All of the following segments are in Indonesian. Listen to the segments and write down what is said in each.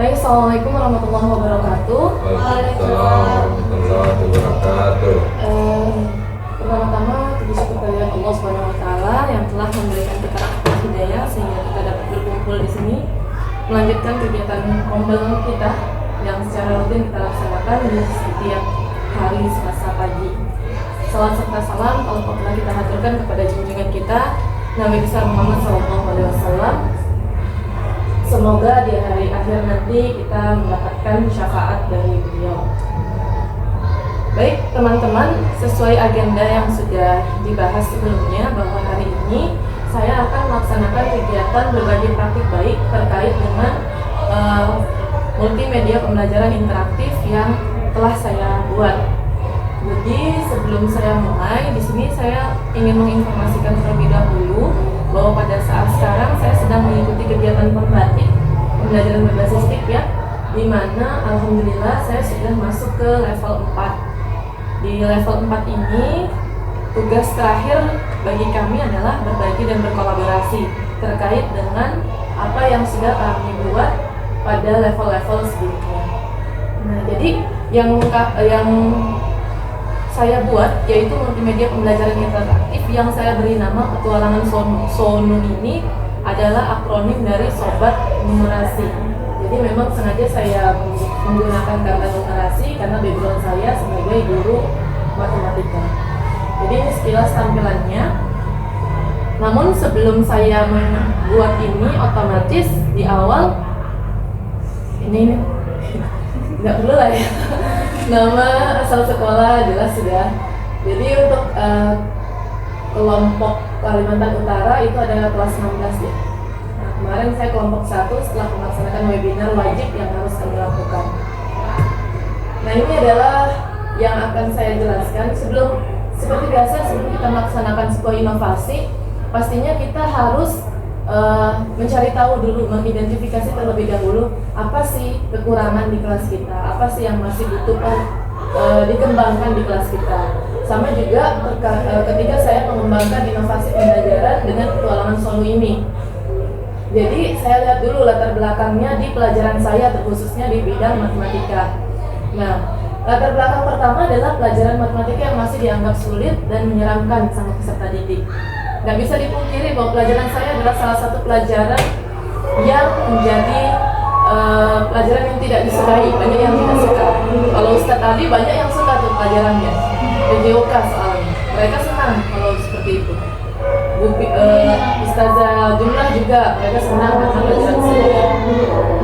Baik, Assalamualaikum warahmatullahi wabarakatuh. Waalaikumsalam warahmatullahi wabarakatuh. Pertama-tama puji syukur kehadirat Allah Subhanahu wa taala yang telah memberikan kita rahmat hidayah sehingga kita dapat berkumpul di sini melanjutkan kegiatan rombel kita yang secara rutin kita laksanakan di setiap hari Selasa pagi. Salam serta salam Allah telah kita haturkan kepada junjungan kita Nabi besar Muhammad SAW. Semoga di hari akhir nanti kita mendapatkan syafaat dari beliau. Baik teman-teman, sesuai agenda yang sudah dibahas sebelumnya bahwa hari ini saya akan melaksanakan kegiatan berbagi praktik baik terkait dengan multimedia pembelajaran interaktif yang telah saya buat. Jadi sebelum saya mulai, di sini saya ingin menginformasikan terlebih dahulu bahwa pada saat sekarang saya sedang mengikuti kegiatan pembatik pembelajaran berbasis TIK ya, di mana alhamdulillah saya sudah masuk ke level 4. Di level 4 ini tugas terakhir bagi kami adalah berbagi dan berkolaborasi terkait dengan apa yang sudah kami buat pada level-level sebelumnya. Nah, jadi yang saya buat yaitu multimedia pembelajaran interaktif yang saya beri nama Petualangan Sonun ini adalah akronim dari Sobat Numerasi. Jadi memang sengaja saya menggunakan kata numerasi karena background saya sebagai guru matematika. Jadi ini sekilas tampilannya. Namun sebelum saya membuat ini, otomatis di awal ini nggak perlu lah ya. Nama asal sekolah jelas sudah. Jadi untuk kelompok Kalimantan Utara itu adalah kelas 16 ya. Nah, kemarin saya kelompok 1 setelah melaksanakan webinar wajib yang harus kami lakukan. Nah, ini adalah yang akan saya jelaskan. Seperti biasa sebelum kita melaksanakan sebuah inovasi, pastinya kita harus mencari tahu dulu, mengidentifikasi terlebih dahulu apa sih kekurangan di kelas kita, apa sih yang masih butuh dikembangkan di kelas kita. Sama juga ketika saya mengembangkan inovasi pembelajaran dengan petualangan Sonu ini. Jadi saya lihat dulu latar belakangnya di pelajaran saya, terkhususnya di bidang matematika. Nah, latar belakang pertama adalah pelajaran matematika yang masih dianggap sulit dan menyeramkan sama peserta didik. Gak bisa dipungkiri bahwa pelajaran saya adalah salah satu pelajaran yang menjadi pelajaran yang tidak disukai, banyak yang tidak suka. Kalau Ustadz Ali banyak yang suka tuh pelajarannya, PJOK soalnya, mereka senang kalau seperti itu. Ustazah Jumlah juga, mereka senang karena pelajaran saya.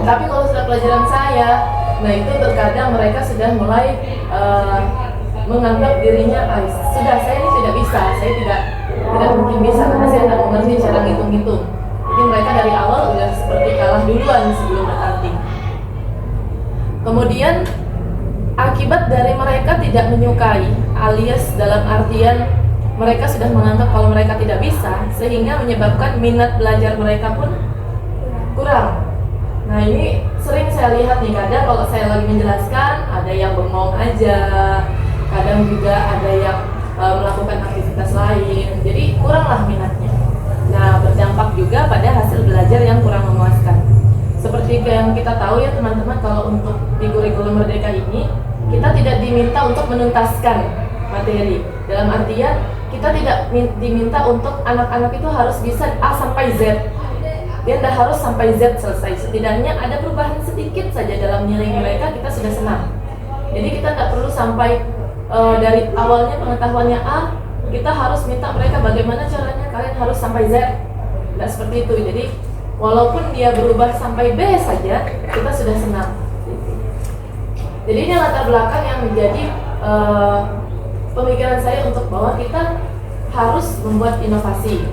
Tapi kalau sudah pelajaran saya, nah itu terkadang mereka sudah mulai menganggap dirinya, sudah saya ini tidak bisa, saya tidak mungkin bisa karena saya tidak mengerti cara ngitung-ngitung. Jadi mereka dari awal sudah seperti kalah duluan sebelum bertanding. Kemudian akibat dari mereka tidak menyukai, alias dalam artian mereka sudah menganggap kalau mereka tidak bisa, sehingga menyebabkan minat belajar mereka pun kurang. Nah, ini sering saya lihat nih, kadang kalau saya lagi menjelaskan ada yang bengong aja, kadang juga ada yang melakukan aktivitas lain, jadi kuranglah minatnya. Nah, berdampak juga pada hasil belajar yang kurang memuaskan. Seperti yang kita tahu ya teman-teman, kalau untuk di kurikulum Merdeka ini kita tidak diminta untuk menuntaskan materi. Dalam artian kita tidak diminta untuk anak-anak itu harus bisa A sampai Z. Dia tidak harus sampai Z selesai. Setidaknya ada perubahan sedikit saja dalam nilai mereka, kita sudah senang. Jadi kita tidak perlu sampai dari awalnya pengetahuannya A, kita harus minta mereka bagaimana caranya kalian harus sampai Z. Tidak seperti itu. Jadi walaupun dia berubah sampai B saja, kita sudah senang. Jadi ini latar belakang yang menjadi pemikiran saya untuk bahwa kita harus membuat inovasi.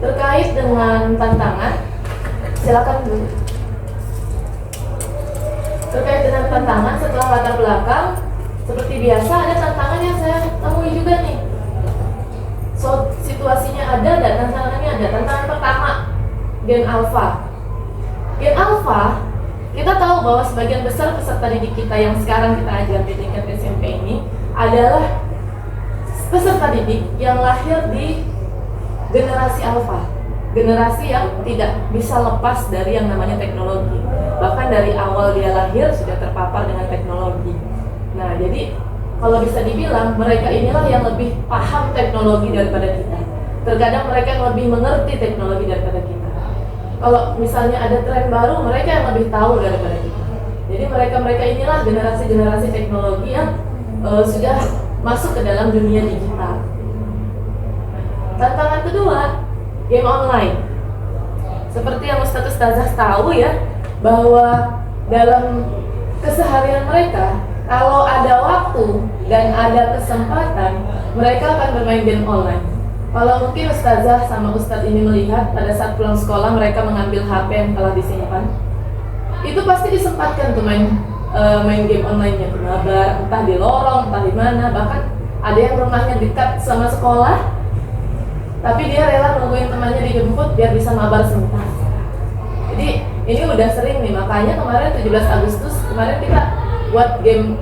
Terkait dengan tantangan, silakan dulu. Terkait dengan tantangan setelah latar belakang, seperti biasa ada tantangan yang saya temui juga nih. Situasinya ada dan tantangannya ada. Tantangan pertama, gen alpha. Gen alpha, kita tahu bahwa sebagian besar peserta didik kita yang sekarang kita ajar di tingkat SMP ini adalah peserta didik yang lahir di generasi alpha. generasi yang tidak bisa lepas dari yang namanya teknologi. Bahkan dari awal dia lahir sudah terpapar dengan teknologi. Nah, jadi kalau bisa dibilang mereka inilah yang lebih paham teknologi daripada kita. Terkadang mereka yang lebih mengerti teknologi daripada kita. Kalau misalnya ada tren baru, mereka yang lebih tahu daripada kita. Jadi mereka inilah generasi-generasi teknologi yang sudah masuk ke dalam dunia digital. Tantangan kedua, game online. Seperti yang Ustazah tahu ya, bahwa dalam keseharian mereka, kalau ada waktu dan ada kesempatan, mereka akan bermain game online. Kalau mungkin Ustazah sama Ustadz ini melihat pada saat pulang sekolah mereka mengambil HP yang telah disimpan, itu pasti disempatkan tuh main game online-nya, mabar, entah di lorong, entah di mana. Bahkan ada yang rumahnya dekat sama sekolah, tapi dia rela nungguin temannya dijemput biar bisa mabar sebentar. Jadi ini udah sering nih, makanya kemarin 17 Agustus kemarin kita buat game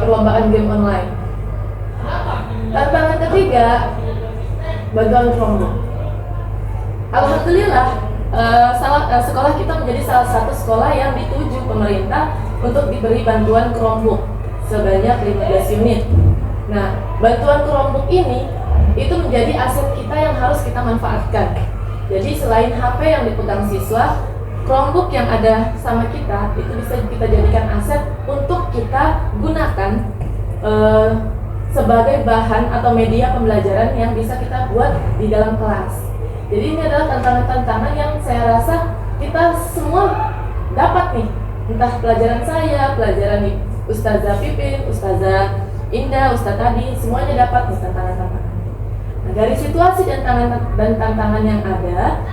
perlombaan game online. Tantangan ketiga, bantuan Chromebook. Alhamdulillah sekolah kita menjadi salah satu sekolah yang dituju pemerintah untuk diberi bantuan Chromebook sebanyak 15 unit. Nah, bantuan Chromebook ini itu menjadi aset kita yang harus kita manfaatkan. Jadi selain HP yang dipegang siswa, Chromebook yang ada sama kita itu bisa kita jadikan aset untuk kita gunakan sebagai bahan atau media pembelajaran yang bisa kita buat di dalam kelas. Jadi ini adalah tantangan-tantangan yang saya rasa kita semua dapat nih. Entah pelajaran saya, pelajaran di Ustazah Pipin, Ustazah Indah, Ustaz tadi, semuanya dapat nih tantangan-tantangan. Nah, dari situasi dan tantangan yang ada,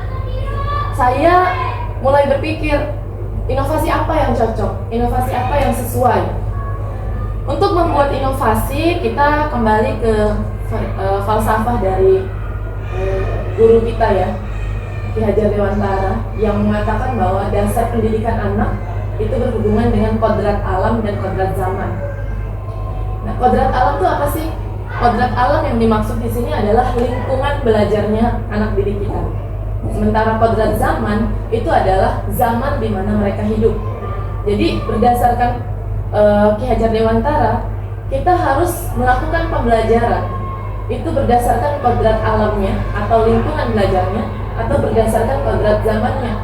saya mulai berpikir inovasi apa yang cocok, inovasi apa yang sesuai. Untuk membuat inovasi, kita kembali ke falsafah dari guru kita ya, Ki Hajar Dewantara, yang mengatakan bahwa dasar pendidikan anak itu berhubungan dengan kodrat alam dan kodrat zaman. Nah, kodrat alam itu apa sih? Kodrat alam yang dimaksud di sini adalah lingkungan belajarnya anak didik kita. Sementara kodrat zaman itu adalah zaman di mana mereka hidup. Jadi berdasarkan Ki Hajar Dewantara, kita harus melakukan pembelajaran itu berdasarkan kodrat alamnya atau lingkungan belajarnya, atau berdasarkan kodrat zamannya.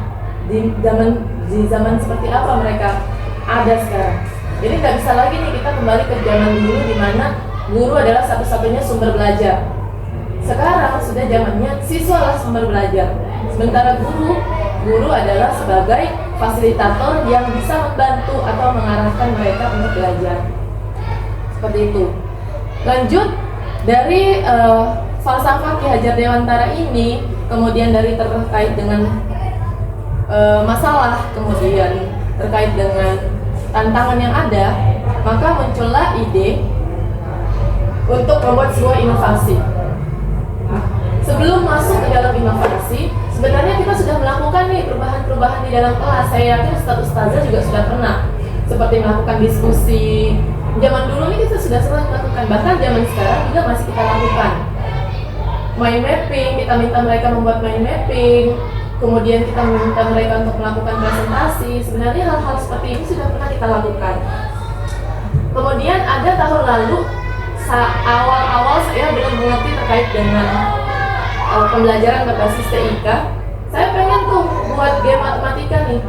Di zaman seperti apa mereka ada sekarang. Jadi nggak bisa lagi nih kita kembali ke zaman dulu di mana guru adalah satu-satunya sumber belajar. Sekarang sudah zamannya siswa lah sumber belajar. Sementara guru adalah sebagai fasilitator yang bisa membantu atau mengarahkan mereka untuk belajar. Seperti itu. Lanjut dari falsafah Ki Hajar Dewantara ini, kemudian dari terkait dengan masalah, kemudian terkait dengan tantangan yang ada, maka muncullah ide untuk membuat sebuah inovasi. Sebelum masuk ke dalam inovasi, sebenarnya kita sudah melakukan nih perubahan-perubahan di dalam kelas. Saya yakin ustazah juga sudah pernah, seperti melakukan diskusi. Zaman dulu nih kita sudah sering melakukan, bahkan zaman sekarang juga masih kita lakukan. Mind mapping, kita minta mereka membuat mind mapping, kemudian kita meminta mereka untuk melakukan presentasi. Sebenarnya hal-hal seperti ini sudah pernah kita lakukan. Kemudian ada tahun lalu, awal-awal saya belum mengerti terkait dengan pembelajaran berbasis TIK. Saya pengen tuh buat game matematika nih,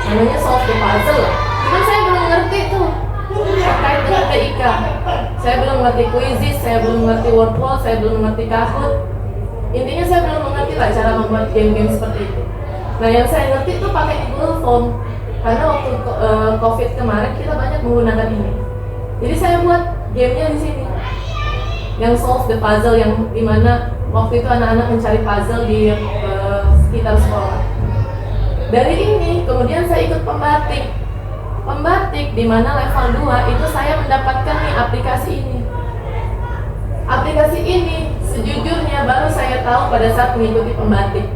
namanya solve the puzzle. Cuman saya belum ngerti tuh terkait dengan TIK. Saya belum ngerti quizzes, saya belum ngerti word wall, saya belum ngerti Kahoot. Intinya saya belum mengerti lah cara membuat game-game seperti itu. Nah, yang saya ngerti itu pakai Google Form, karena waktu COVID kemarin kita banyak menggunakan ini. Jadi saya buat gamenya di sini, yang solve the puzzle, yang dimana waktu itu anak-anak mencari puzzle di sekitar sekolah. Dari ini kemudian saya ikut pembatik di mana level 2 itu saya mendapatkan nih aplikasi ini. Aplikasi ini sejujurnya baru saya tahu pada saat mengikuti pembatik.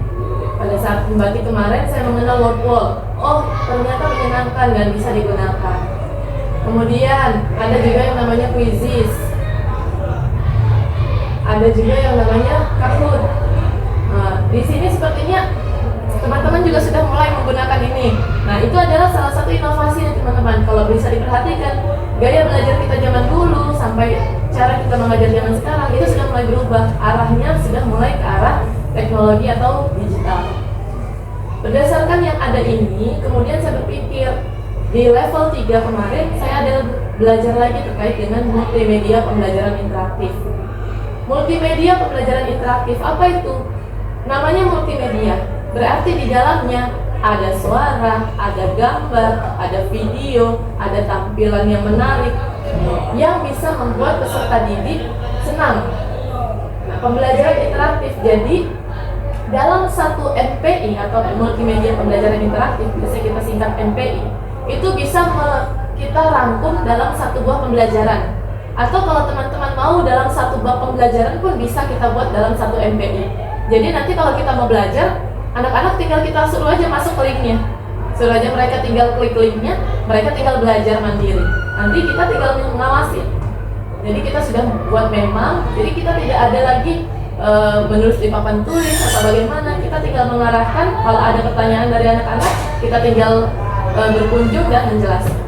Pada saat pembatik kemarin saya mengenal word wall. Oh, ternyata menyenangkan dan bisa digunakan. Kemudian ada juga yang namanya quizzes. Ada juga yang namanya Kahoot. Nah, di sini sepertinya teman-teman juga sudah mulai menggunakan ini. Nah, itu adalah salah satu inovasi ya teman-teman. Kalau bisa diperhatikan, gaya belajar kita zaman dulu sampai cara kita mengajar zaman sekarang itu sudah mulai berubah. Arahnya sudah mulai ke arah teknologi atau digital. Berdasarkan yang ada ini, kemudian saya berpikir di level 3 kemarin saya ada belajar lagi terkait dengan multimedia pembelajaran interaktif. Multimedia pembelajaran interaktif, apa itu? Namanya multimedia, berarti di dalamnya ada suara, ada gambar, ada video, ada tampilan yang menarik yang bisa membuat peserta didik senang. Nah, pembelajaran interaktif, jadi dalam satu MPI atau multimedia pembelajaran interaktif, bisa kita singkat MPI, itu bisa kita rangkum dalam satu buah pembelajaran. Atau kalau teman-teman mau dalam satu bab pembelajaran pun bisa kita buat dalam satu MPI. Jadi nanti kalau kita mau belajar, anak-anak tinggal kita suruh aja masuk ke linknya, suruh aja mereka tinggal klik linknya, mereka tinggal belajar mandiri. Nanti kita tinggal mengawasi. Jadi kita sudah buat memang, jadi kita tidak ada lagi menulis di papan tulis atau bagaimana. Kita tinggal mengarahkan, kalau ada pertanyaan dari anak-anak, kita tinggal berkunjung dan menjelaskan.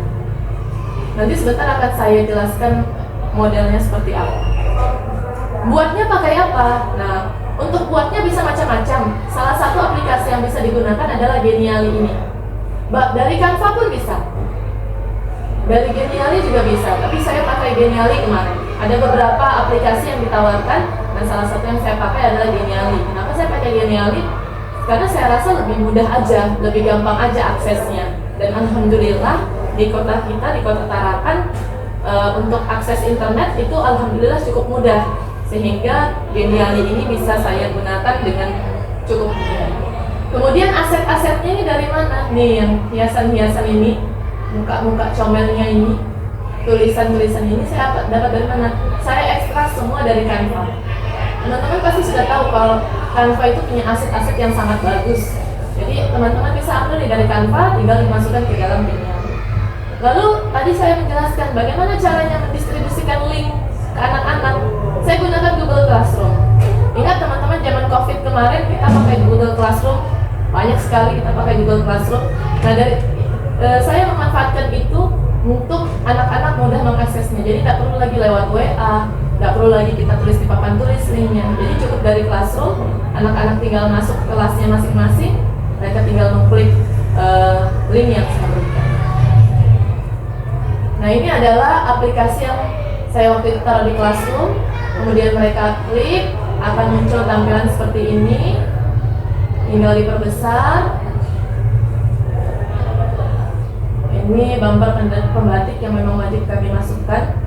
Nanti sebentar akan saya jelaskan modelnya seperti apa. Buatnya pakai apa? Nah, untuk buatnya bisa macam-macam. Salah satu aplikasi yang bisa digunakan adalah Geniali ini. Dari Canva pun bisa. Dari Geniali juga bisa, tapi saya pakai Geniali kemarin. Ada beberapa aplikasi yang ditawarkan, dan salah satu yang saya pakai adalah Geniali. Kenapa saya pakai Geniali? Karena saya rasa lebih mudah aja, lebih gampang aja aksesnya. Dan alhamdulillah di kota kita, di kota Tarakan, untuk akses internet itu alhamdulillah cukup mudah, sehingga Geniali ini bisa saya gunakan dengan cukup mudah. Kemudian aset-asetnya ini dari mana? Nih yang hiasan-hiasan ini, muka-muka comelnya ini, tulisan-tulisan ini saya dapat dari mana? Saya ekstrak semua dari Canva. Teman-teman pasti sudah tahu kalau Canva itu punya aset-aset yang sangat bagus. Jadi teman-teman bisa ambil dari Canva, tinggal dimasukkan ke dalam Geniali. Lalu tadi saya menjelaskan bagaimana caranya mendistribusikan link ke anak-anak. Saya gunakan Google Classroom. Ingat teman-teman, zaman COVID kemarin kita pakai Google Classroom, banyak sekali kita pakai Google Classroom. Nah, dari saya memanfaatkan itu untuk anak-anak mudah mengaksesnya. Jadi tidak perlu lagi lewat WA, tidak perlu lagi kita tulis di papan tulis linknya. Jadi cukup dari Classroom, anak-anak tinggal masuk ke kelasnya masing-masing, mereka tinggal mengklik link yang saya berikan. Nah, ini adalah aplikasi yang saya waktu itu taruh di Classroom. Kemudian mereka klik, akan muncul tampilan seperti ini. Tinggal diperbesar. Ini bumper pembatik yang memang wajib kami masukkan.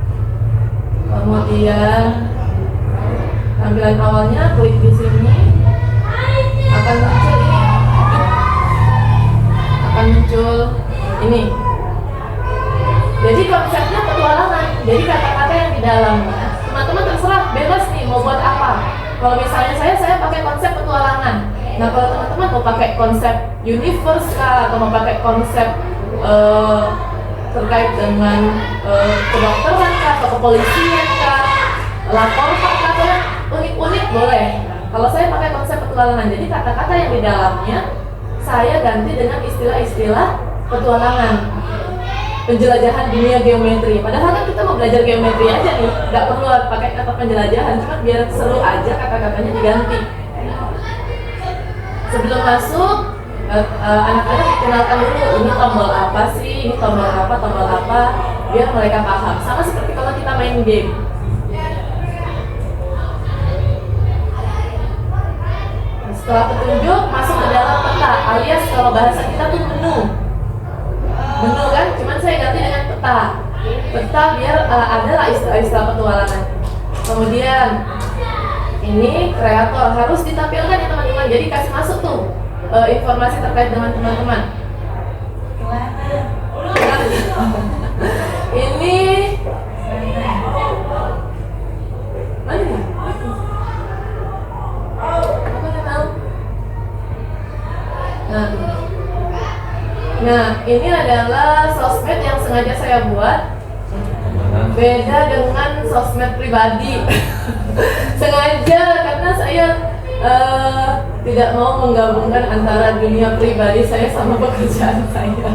Kemudian tampilan awalnya, klik di sini, akan muncul ini. Akan muncul ini. Jadi konsepnya petualangan. Jadi kata-kata yang di dalamnya, teman-teman terserah bebas nih mau buat apa. Kalau misalnya saya pakai konsep petualangan. Nah, kalau teman-teman mau pakai konsep universe kah, atau mau pakai konsep terkait dengan kedokteran kah, atau kepolisian kah, lapor kah, atau yang unik-unik boleh. Kalau saya pakai konsep petualangan, jadi kata-kata yang di dalamnya saya ganti dengan istilah-istilah petualangan, penjelajahan dunia geometri. Padahal kan kita mau belajar geometri aja nih, nggak perlu pakai kata penjelajahan, cuma biar seru aja kata-katanya diganti. Sebelum masuk, anak-anak dikenalkan dulu, ini tombol apa sih, ini tombol apa, biar mereka paham. Sama seperti kalau kita main game. Setelah petunjuk, masuk ke dalam peta, alias kalau bahasa kita tuh menu kan, cuman saya ganti dengan peta biar adalah istilah-istilah petualangan. Kemudian ini kreator harus ditampilkan ya teman-teman, jadi kasih masuk tuh informasi terkait dengan teman-teman. Ini mana nih? Nah, ini adalah sosmed yang sengaja saya buat. Beda dengan sosmed pribadi. Sengaja, karena saya tidak mau menggabungkan antara dunia pribadi saya sama pekerjaan saya.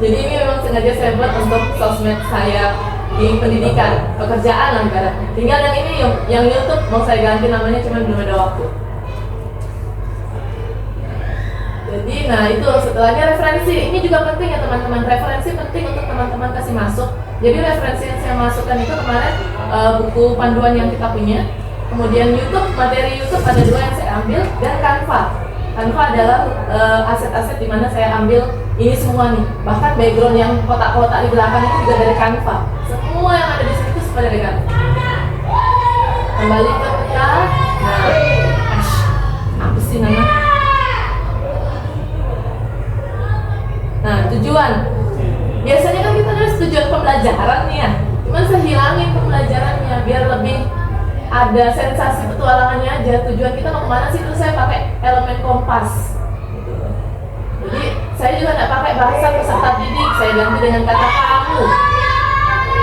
Jadi ini memang sengaja saya buat untuk sosmed saya di pendidikan, pekerjaan lah ibaratnya. Tinggal yang ini yang YouTube mau saya ganti namanya, cuma belum ada waktu. Jadi nah itu setelahnya referensi. Ini juga penting ya teman-teman. Referensi penting untuk teman-teman kasih masuk. Jadi referensi yang saya masukkan itu kemarin buku panduan yang kita punya. Kemudian YouTube, materi YouTube ada 2 yang saya ambil, dan Canva. Canva adalah aset-aset di mana saya ambil ini semua nih. Bahkan background yang kotak-kotak di belakang itu juga dari Canva. Semua yang ada di sini itu semua dari Canva. Kembali ke peta. Nah, apa sih nama? Nah, tujuan. Biasanya kan kita nulis tujuan pembelajaran nih ya. Cuman saya hilangin pembelajarannya biar lebih ada sensasi petualangannya aja. Tujuan kita mau kemana sih? Terus saya pakai elemen kompas. Jadi saya juga nggak pakai bahasa peserta didik. Saya ganti dengan kata kamu.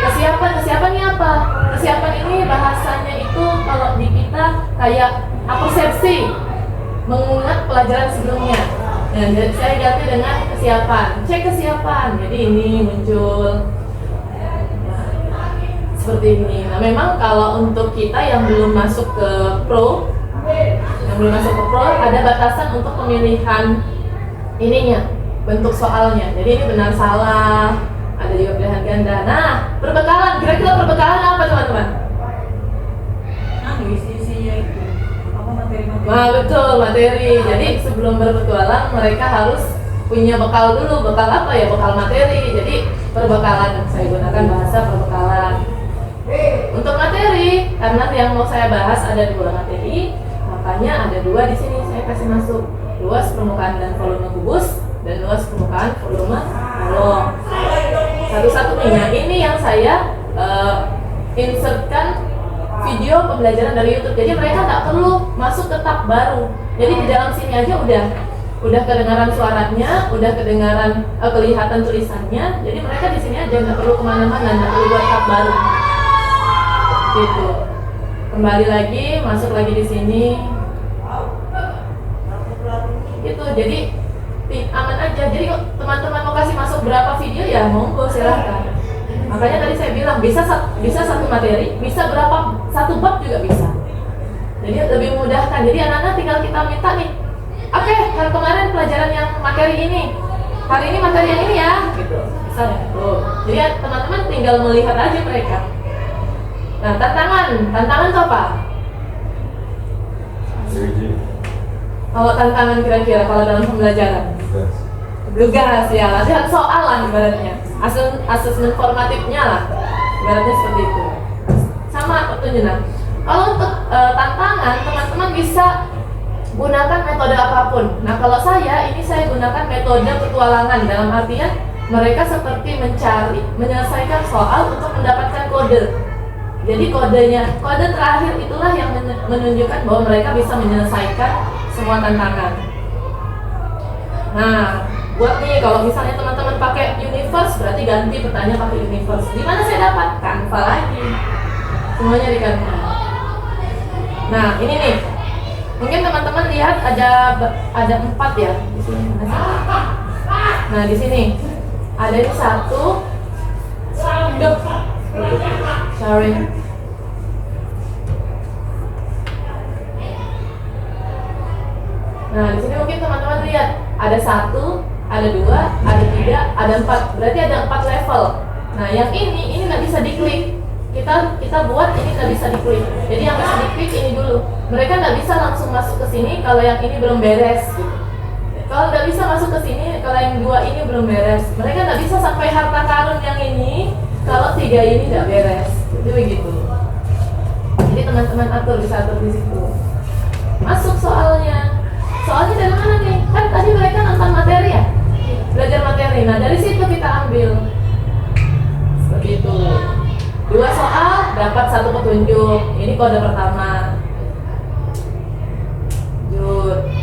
Kesiapan ini apa? Kesiapan ini bahasanya itu kalau di kita kayak persepsi, mengingat pelajaran sebelumnya. Nah, jadi saya ganti dengan kesiapan. Cek kesiapan. Jadi ini muncul seperti ini. Nah, memang kalau untuk kita yang belum masuk ke pro, ada batasan untuk pemilihan ininya, bentuk soalnya. Jadi ini benar salah, ada juga pilihan ganda. Nah, perbekalan. Kira-kira perbekalan apa teman-teman? Isinya itu apa materi-materi? Nah, betul, materi. Jadi sebelum berpetualang mereka harus punya bekal dulu. Bekal apa ya? Bekal materi. Jadi perbekalan. Saya gunakan bahasa perbekalan. Untuk materi, karena yang mau saya bahas ada 2 materi, makanya ada 2 di sini saya kasih masuk. Luas permukaan dan volume kubus, dan luas permukaan volume kolom. Satu-satunya ini yang saya insertkan video pembelajaran dari YouTube. Jadi mereka nggak perlu masuk ke tab baru. Jadi di dalam sini aja udah kedengaran suaranya, udah kedengaran kelihatan tulisannya. Jadi mereka di sini aja, nggak perlu kemana-mana, nggak perlu buat tab baru. Gitu. Kembali lagi, masuk lagi di sini. Gitu. Jadi aman aja. Jadi teman-teman mau kasih masuk berapa video ya monggo silahkan. Makanya tadi saya bilang bisa satu materi, bisa berapa, satu bab juga bisa. Jadi lebih memudahkan. Jadi anak-anak tinggal kita minta nih. Oke, hari kemarin pelajaran yang materi ini, hari ini materi yang ini ya. Gitu. Misalnya. Jadi teman-teman tinggal melihat aja mereka. Nah, tantangan itu apa? Kalau tantangan kira-kira kalau dalam pembelajaran? Tugas ya, latihan soal lah ibaratnya. Asesmen formatifnya lah, ibaratnya seperti itu. Sama petunjuk. Kalau untuk tantangan, teman-teman bisa gunakan metode apapun. Nah, kalau saya gunakan metode petualangan dalam artian mereka seperti menyelesaikan soal untuk mendapatkan kode. Jadi kode terakhir itulah yang menunjukkan bahwa mereka bisa menyelesaikan semua tantangan. Nah, buat nih kalau misalnya teman-teman pakai universe, berarti ganti pertanyaan pakai universe. Di mana saya dapat? Canva lagi. Semuanya di Canva. Nah, ini nih. Mungkin teman-teman lihat ada 4 ya di sini. Nah, di sini ada ini 1. Sharing. Nah, di sini mungkin teman-teman lihat ada 1, ada 2, ada 3, ada 4. Berarti ada 4 level. Nah, yang ini nggak bisa diklik. Kita buat ini nggak bisa diklik. Jadi yang bisa diklik ini dulu. Mereka nggak bisa langsung masuk ke sini kalau yang ini belum beres. Gitu. Kalau nggak bisa masuk ke sini kalau yang 2 ini belum beres. Mereka nggak bisa sampai harta karun yang ini kalau 3 ini nggak beres. Itu begitu. Jadi teman-teman bisa atur di situ. Masuk soalnya. Soalnya dari mana nih? Kan tadi mereka nonton materi ya? Belajar materi. Nah, dari situ kita ambil. Seperti itu. 2 soal dapat 1 petunjuk. Ini kode pertama.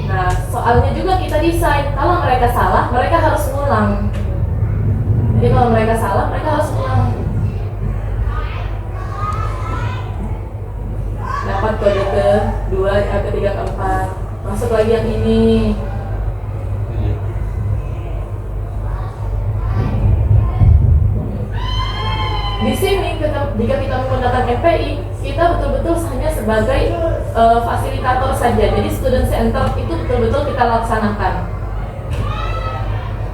Nah, soalnya juga kita desain. Kalau mereka salah, mereka harus ngulang. Jadi kalau mereka salah, mereka harus ngulang. Dapat kode ke-2, ke-3, ke-4. sini jika kita menggunakan MPI, kita betul-betul hanya sebagai fasilitator saja. Jadi student center itu betul-betul kita laksanakan.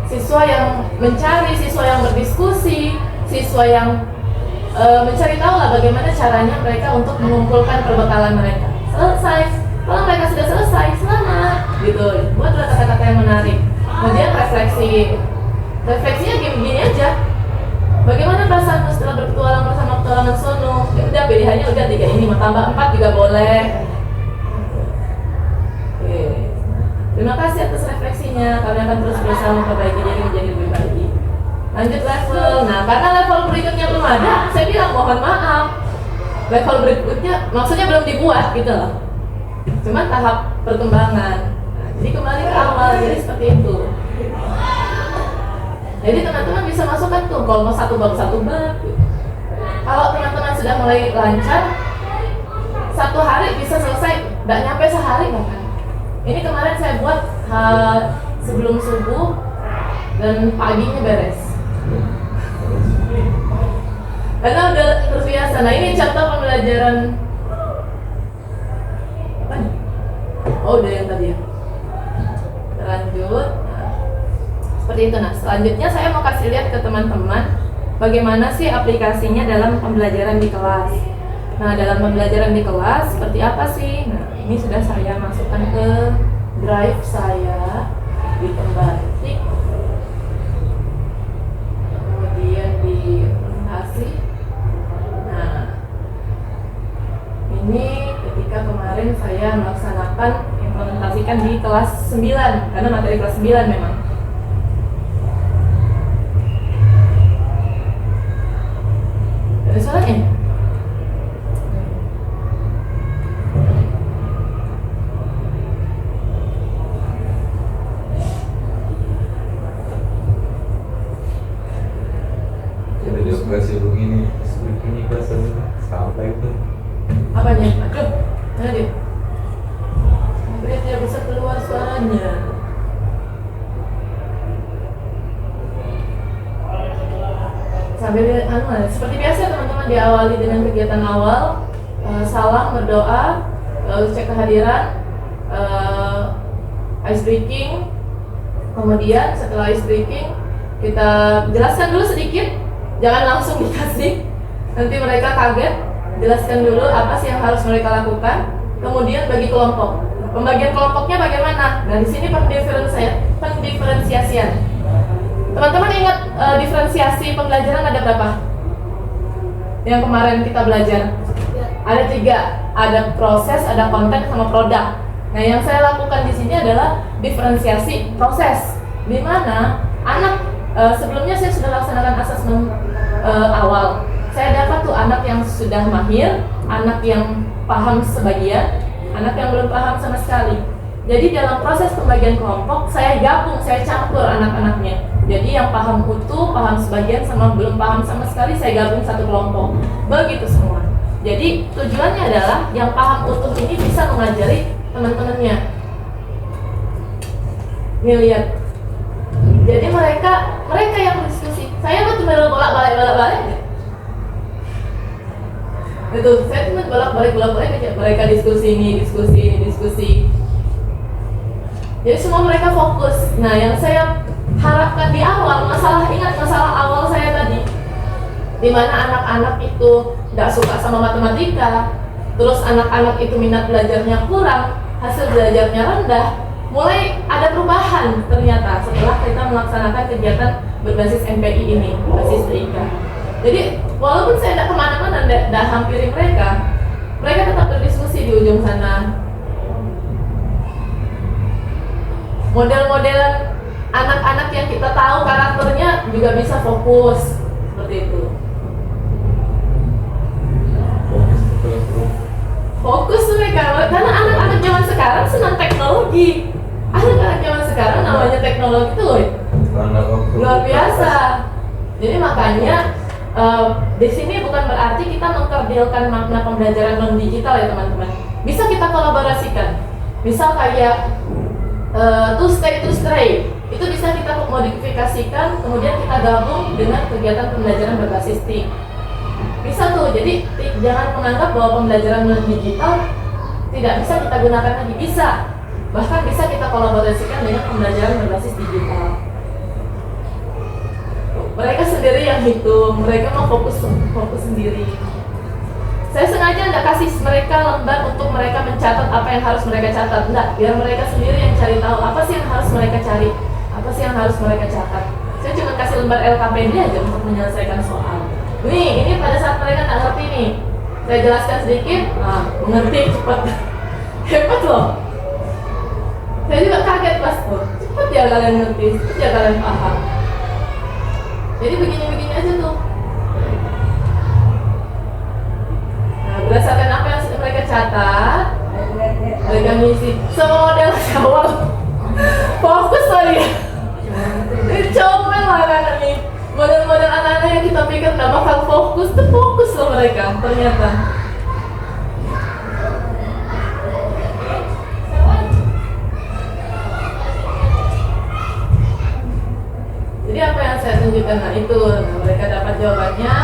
Siswa yang mencari, siswa yang berdiskusi, siswa yang mencari tahu lah bagaimana caranya mereka untuk mengumpulkan perbekalan mereka. Selesai, kalau mereka sudah selesai, selamat gitu. Buatlah kata-kata yang menarik. Kemudian refleksinya gini-gini aja. Bagaimana perasaanmu setelah berpetualang bersama petualangan sono? Ya udah, pilihannya udah 3 ini, mau tambah 4 juga boleh. Oke. Terima kasih atas refleksinya. Kami akan terus berusaha memperbaiki diri menjadi lebih baik. Lanjut level. Nah, karena level berikutnya belum ada, saya bilang mohon maaf. Level berikutnya maksudnya belum dibuat gitu loh. Cuma tahap perkembangan. Nah, jadi kembali ke awal, jadi seperti itu. Jadi teman-teman bisa masukkan tuh kalau mau 1 bab 1 bab. Kalau teman-teman sudah mulai lancar, 1 hari bisa selesai, nggak nyampe sehari bahkan. Ini kemarin saya buat sebelum subuh dan paginya beres. Karena udah terbiasa. Nah, ini contoh pembelajaran apa nih? Oh, udah yang tadi ya. Lanjut. Seperti itu. Nah, selanjutnya saya mau kasih lihat ke teman-teman bagaimana sih aplikasinya dalam pembelajaran di kelas. Nah, dalam pembelajaran di kelas seperti apa sih? Nah, ini sudah saya masukkan ke drive saya di pembatik, kemudian di presentasi. Nah, ini ketika kemarin saya melaksanakan implementasikan di kelas 9 karena materi kelas 9 memang. Ada suaranya? Jadi dia kasih begini, ini bahasa sampai itu. Apanya? Aduh, mana dia? Dia tidak bisa keluar suaranya. Sambil seperti biasa teman-teman diawali dengan kegiatan awal, salam, berdoa, lalu cek kehadiran, ice breaking. Kemudian setelah ice breaking kita jelaskan dulu sedikit, jangan langsung dikasih, nanti mereka kaget. Jelaskan dulu apa sih yang harus mereka lakukan. Kemudian bagi kelompok, pembagian kelompoknya bagaimana? Nah, di sini pendifferensiasian. Teman-teman ingat diferensiasi pembelajaran ada berapa? Yang kemarin kita belajar ada 3, ada proses, ada konten, sama produk. Nah, yang saya lakukan di sini adalah diferensiasi proses, di mana anak sebelumnya saya sudah laksanakan asesmen awal. Saya dapat tuh anak yang sudah mahir, anak yang paham sebagian, anak yang belum paham sama sekali. Jadi dalam proses pembagian kelompok saya gabung, saya campur anak-anaknya. Jadi yang paham utuh, paham sebagian, sama belum paham sama sekali saya gabung satu kelompok. Begitu semua. Jadi tujuannya adalah yang paham utuh ini bisa mengajari teman-temannya. Nih lihat. Jadi mereka yang berdiskusi. Saya mah cuma bolak-balik. Itu saya cuma bolak-balik aja. Mereka diskusi. Jadi semua mereka fokus. Nah, yang saya harapkan di awal, ingat masalah awal saya tadi, di mana anak-anak itu tidak suka sama matematika, terus anak-anak itu minat belajarnya kurang, hasil belajarnya rendah. Mulai ada perubahan ternyata setelah kita melaksanakan kegiatan berbasis MPI ini, basis TIK. Jadi walaupun saya tidak kemana-mana, tidak hampiri mereka tetap berdiskusi di ujung sana. Model-modelan anak-anak yang kita tahu karakternya juga bisa fokus seperti itu. Fokus mereka, karena anak-anak zaman sekarang senang teknologi. Anak-anak zaman sekarang namanya teknologi itu loh, luar biasa. Jadi makanya di sini bukan berarti kita mengkerdilkan makna pembelajaran non digital ya teman-teman. Bisa kita kolaborasikan. Misal kayak to stray itu bisa kita modifikasikan, kemudian kita gabung dengan kegiatan pembelajaran berbasis TIK. Bisa tuh, jadi jangan menganggap bahwa pembelajaran digital tidak bisa kita gunakan lagi. Bisa, bahkan bisa kita kolaborasikan dengan pembelajaran berbasis digital. Mereka sendiri yang hitung, mereka mau fokus sendiri. Saya sengaja nggak kasih mereka lembar untuk mereka mencatat apa yang harus mereka catat, enggak, biar mereka sendiri yang cari tahu apa sih yang harus mereka cari, apa sih yang harus mereka catat. Saya cuma kasih lembar LKPD aja untuk menyelesaikan soal. Nih, ini pada saat mereka nggak ngerti nih, saya jelaskan sedikit, mengerti cepat. Hebat loh. Saya juga kaget pas tuh, cepat ya kalian ngerti, cepat ya kalian paham. Jadi begini-begini aja tuh. Nah, berdasarkan apa yang sudah mereka catat, mereka ngisi semua model awal. Fokus lagi. Ini comel lah anak-anak nih. Model-model anak-anak yang kita pikir nggak bakal fokus, tuh fokus loh mereka ternyata. Jadi apa yang saya tunjukkan, nah itu, mereka dapat jawabannya,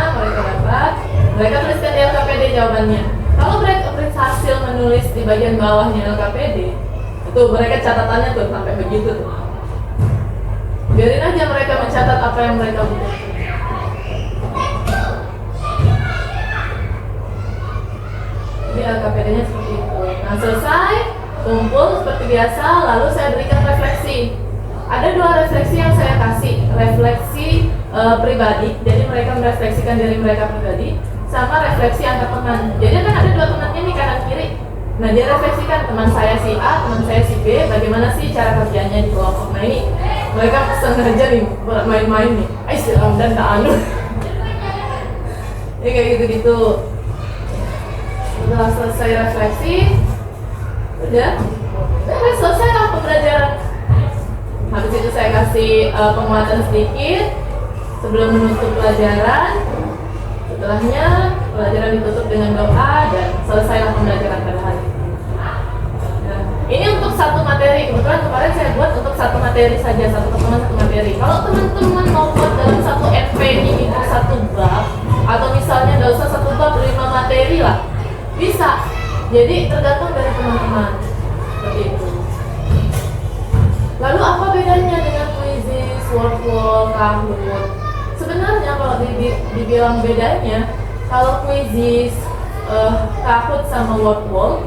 mereka tuliskan di LKPD jawabannya. Kalau mereka berhasil menulis di bagian bawahnya LKPD, itu mereka catatannya tuh sampai begitu tuh. Biarin aja mereka mencatat apa yang mereka butuhkan. Jadi LKPD-nya seperti itu. Nah selesai, kumpul seperti biasa, lalu saya berikan refleksi. Ada 2 refleksi yang saya kasih, refleksi pribadi, jadi mereka merefleksikan diri mereka pribadi, sama refleksi antar teman. Jadi kan ada 2 temannya nih kanan kiri. Nah dia refleksikan teman saya si A, teman saya si B, bagaimana sih cara kerjanya di kelompok. Nah ini mereka sengaja nih main-main nih, Aisyah dan tak anu. Ya kayak gitu-gitu. Setelah selesai refleksi, udah selesai lah pembelajaran. Habis itu saya kasih penguatan sedikit sebelum menutup pelajaran. Setelahnya pelajaran ditutup dengan doa dan selesailah pembelajaran pada hari ini. Nah, ini untuk satu materi. Kebetulan kemarin saya buat untuk satu materi saja, satu pertemuan satu materi. Kalau teman-teman mau buat dalam satu FPI itu satu bab, atau misalnya nggak usah satu bab 5 materi lah, bisa. Jadi tergantung dari teman-teman. Seperti itu. Lalu apa bedanya dengan Quizzes, Wordwall, Kahoot? Sebenarnya kalau dibilang bedanya, kalau Quizzes, Kahoot sama Wordwall,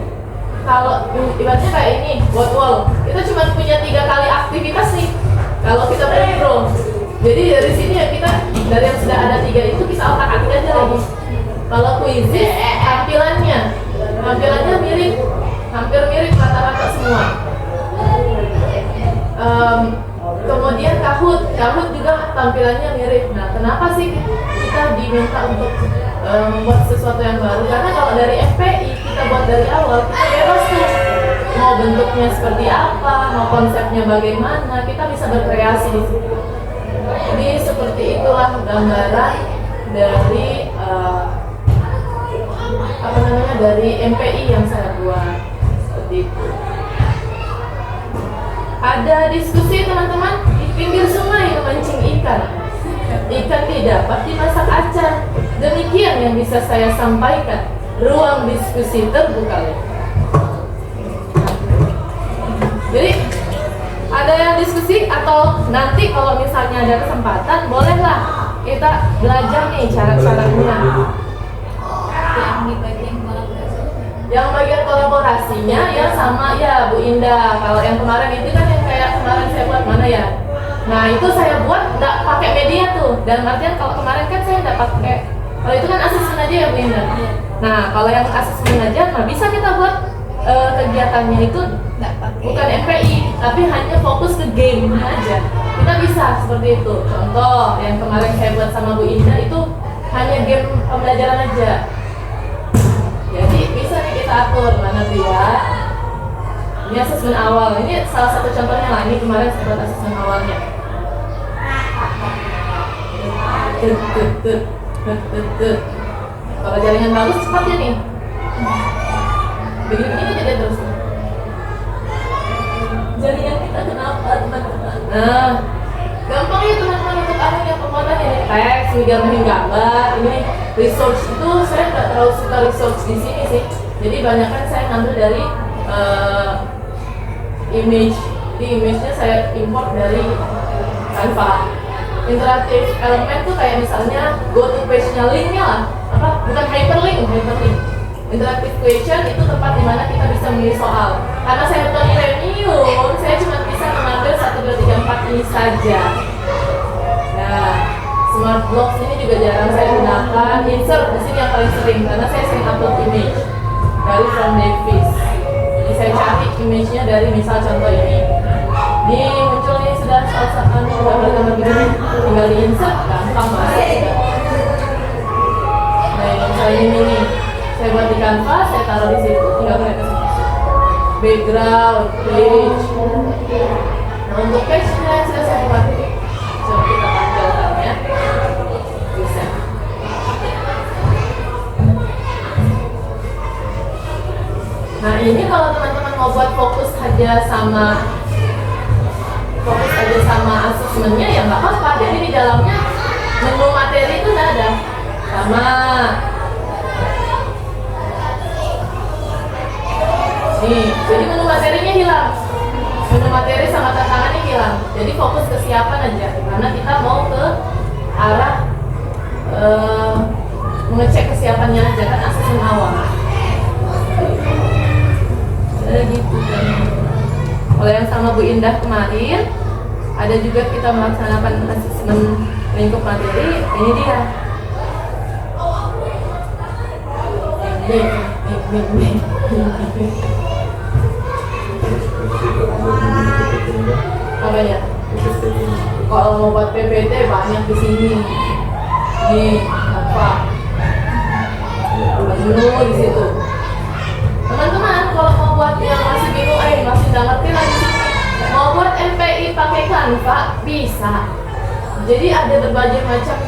kalau ibaratnya kayak ini, Wordwall, kita cuma punya 3 kali aktivitas nih. Kalau kita berinfo, jadi dari sini ya kita dari yang sudah ada 3 itu kita otak-atik aja lagi. Kalau Quizzes, tampilannya mirip, hampir mirip rata-rata semua. Kemudian Kahoot juga tampilannya mirip. Nah, kenapa sih kita diminta untuk membuat sesuatu yang baru? Karena kalau dari FPI kita buat dari awal, kita bebas tuh. Mau bentuknya seperti apa, mau konsepnya bagaimana, kita bisa berkreasi di situ. Jadi seperti itulah gambaran dari dari MPI yang saya buat seperti itu. Ada diskusi teman-teman di pinggir sungai memancing ikan. Ikan tidak dapat dimasak acar. Demikian yang bisa saya sampaikan. Ruang diskusi terbuka. Jadi ada yang diskusi atau nanti kalau misalnya ada kesempatan bolehlah kita belajar nih cara-caranya. Yang bagian kolaborasinya ya sama ya Bu Indah. Kalau yang kemarin itu kan yang kayak kemarin saya buat mana ya? Nah itu saya buat nggak pakai media tuh. Dan artian kalau kemarin kan saya nggak pakai. Kalau itu kan asesmen aja ya Bu Indah. Nah kalau yang asesmen aja, nah bisa kita buat kegiatannya itu bukan MPI, tapi hanya fokus ke game aja. Kita bisa seperti itu. Contoh yang kemarin saya buat sama Bu Indah itu hanya game pembelajaran aja. Jadi bisa nih kita atur mana tuh ya. Ini asesmen awal. Ini salah satu contohnya lah. Ini kemarin saya buat asesmen awalnya. Kalau jaringan bagus cepat ya nih. Begini tidak terus. Jaringan kita kenapa teman-teman? Nah, gampang ya teman-teman untuk yang pembuatan ini teks, gambar, ini research itu saya nggak terlalu suka research di sini sih. Jadi banyak kan saya ngambil dari image, di image-nya saya import dari Canva. Interaktif elemen tuh kayak misalnya go to page-nya, link-nya lah, bukan hyperlink. Interactive question itu tempat dimana kita bisa memilih soal. Karena saya premium, saya cuma bisa mengambil 1, 2, 3, 4 ini saja. Nah, smart blocks ini juga jarang saya gunakan. Insert di sini yang paling sering karena saya sering upload image dari From Davis. Jadi saya cari image-nya dari misal contoh ini. Ini muncul nih sudah salah satu gambar-gambar begini, tinggal di insert, gampang masuk. Nah, ini misalnya ini, saya buat di Canva, saya taruh di situ, tinggal klik ke situ. Background, page. Nah, untuk page-nya sudah saya buat. Coba kita tampilkan ya. Bisa. Nah, ini kalau teman-teman mau buat fokus aja sama asesmennya ya nggak apa-apa. Jadi di dalamnya menu materi itu nggak ada. Sama. Nih, jadi menu materinya hilang. Menu materi sama tantangannya hilang. Jadi fokus kesiapan aja. Karena kita mau ke arah mengecek kesiapannya aja kan asesmen awal. Gitu kan. Kalau yang sama Bu Indah kemarin, ada juga kita melaksanakan asesmen lingkup materi. Ini dia. Nih. Apa ya? Kalau mau buat PPT banyak di sini. Nih, apa? Menu di situ. Teman-teman, kalau mau buat yang masih bingung, masih nggak ngerti lagi, mau buat MPI pakai Canva bisa. Jadi ada berbagai macam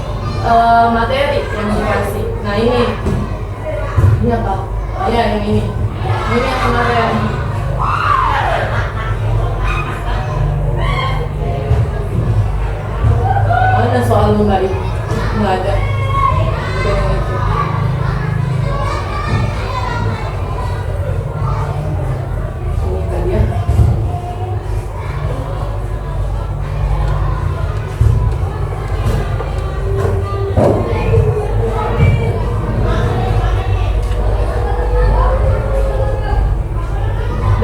materi yang dikasih. Nah ini apa? Ya yang ini. Ini yang kemarin. Mana soal Mbak Ibu? Nggak ada.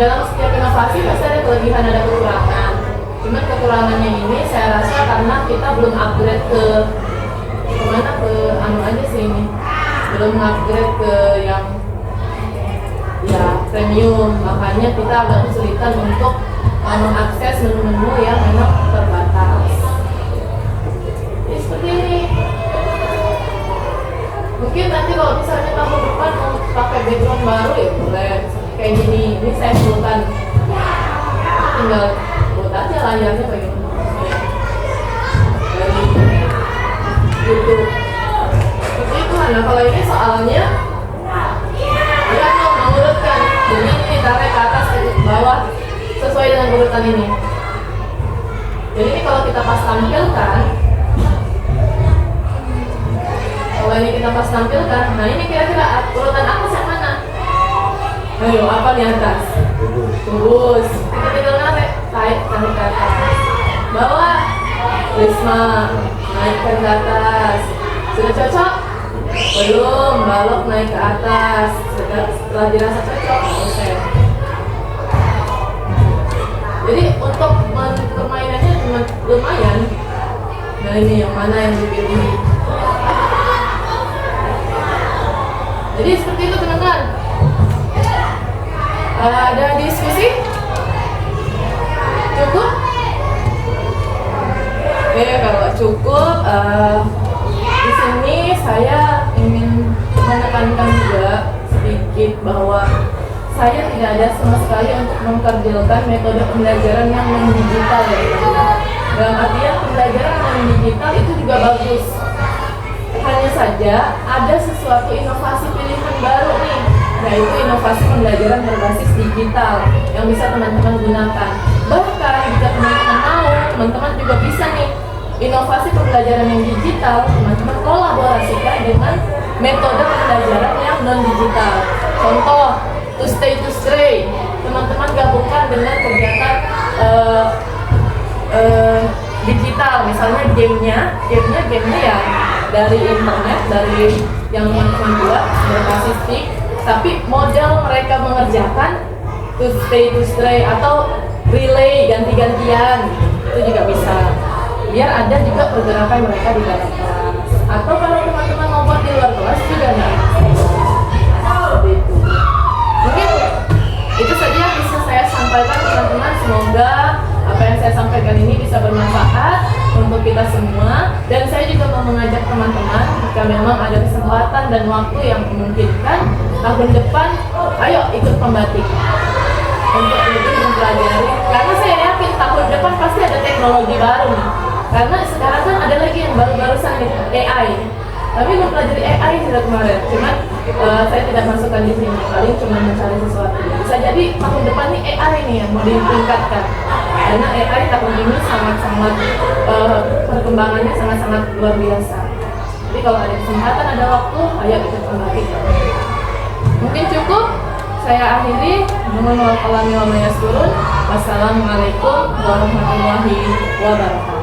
Dalam setiap inovasi pasti ada kelebihan, ada kekurangan. Cuman kekurangannya ini saya rasa karena kita belum upgrade ke aja sih ini. Belum upgrade ke yang premium, makanya kita agak kesulitan untuk mengakses menu-menu yang memang terbatas. Jadi seperti ini. Mungkin nanti kalau misalnya tahun depan mau pakai background baru ya boleh. Kayak gini, ini saya buatkan, tinggal buat aja layarnya bagaimana dari YouTube seperti itu. Nah kalau ini soalnya dia mau mengurutkan, jadi ini tarik ke atas ke bawah sesuai dengan urutan ini. Jadi ini kalau kita pas tampilkan, nah ini kira-kira urutan apa yang mana? Ayo, apa di atas? Terus kita tinggal tarik ke atas. Bawah, Risma, naikkan ke atas. Sudah cocok? Belum, balok naik ke atas. Setelah dirasa cocok, selesai. Jadi untuk permainannya lumayan. Nah ini yang mana yang dipilih? Jadi seperti itu teman-teman. Ada diskusi? Cukup? Kalau cukup, di sini saya ingin menekankan juga sedikit bahwa saya tidak ada sama sekali untuk mengkerdilkan metode pembelajaran yang non-digital ya. Dalam artian pembelajaran non-digital itu juga bagus. Hanya saja ada sesuatu inovasi pilihan baru nih, yaitu inovasi pembelajaran berbasis digital yang bisa teman-teman gunakan. Bahkan jika teman-teman mau, teman-teman juga bisa nih inovasi pembelajaran yang digital, teman-teman kolaborasikan dengan metode pembelajaran yang non-digital. Contoh, to stay, teman-teman gabungkan dengan kegiatan digital, misalnya gamenya ya dari internet, dari yang teman-teman buat berbasis stick, tapi model mereka mengerjakan to stay atau relay ganti-gantian, itu juga bisa, biar ada juga pergerakan mereka di dalam kelas. Atau kalau teman-teman mau buat di luar kelas juga nggak seperti itu. Mungkin itu saja yang bisa saya sampaikan teman-teman. Semoga apa yang saya sampaikan ini bisa bermanfaat untuk kita semua. Dan saya juga mau mengajak teman-teman, jika memang ada kesempatan dan waktu yang memungkinkan, tahun depan ayo ikut pembatik untuk lebih mempelajari, karena saya yakin tahun depan pasti ada teknologi baru nih. Karena sekarang kan ada lagi yang baru-barusan nih, AI. Tapi mempelajari AI sudah kemarin, cuman saya tidak masukkan di sini, paling cuma mencari sesuatu. Bisa jadi tahun depan nih AI nih yang mau ditingkatkan, karena AI tahun ini sangat-sangat perkembangannya sangat-sangat luar biasa. Jadi kalau ada kesempatan, ada waktu, ayo ikut pembatik. Mungkin cukup. Saya akhiri. Wassalamualaikum warahmatullahi wabarakatuh.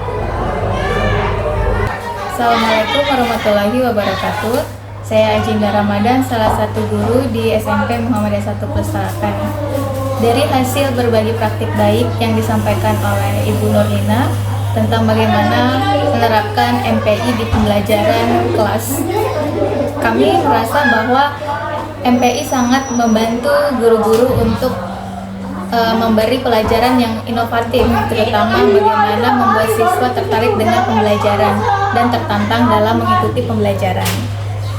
Assalamualaikum warahmatullahi wabarakatuh. Saya Ajinda Ramadan, salah satu guru di SMP Muhammadiyah 1 Pelestarakan. Dari hasil berbagi praktik baik yang disampaikan oleh Ibu Nurlina tentang bagaimana menerapkan MPI di pembelajaran kelas, kami merasa bahwa MPI sangat membantu guru-guru untuk memberi pelajaran yang inovatif, terutama bagaimana membuat siswa tertarik dengan pembelajaran dan tertantang dalam mengikuti pembelajaran.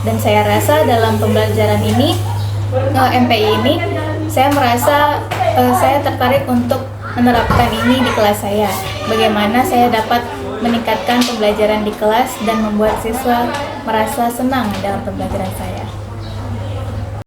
Dan saya rasa dalam pembelajaran ini, MPI ini, saya merasa saya tertarik untuk menerapkan ini di kelas saya. Bagaimana saya dapat meningkatkan pembelajaran di kelas dan membuat siswa merasa senang dalam pembelajaran saya.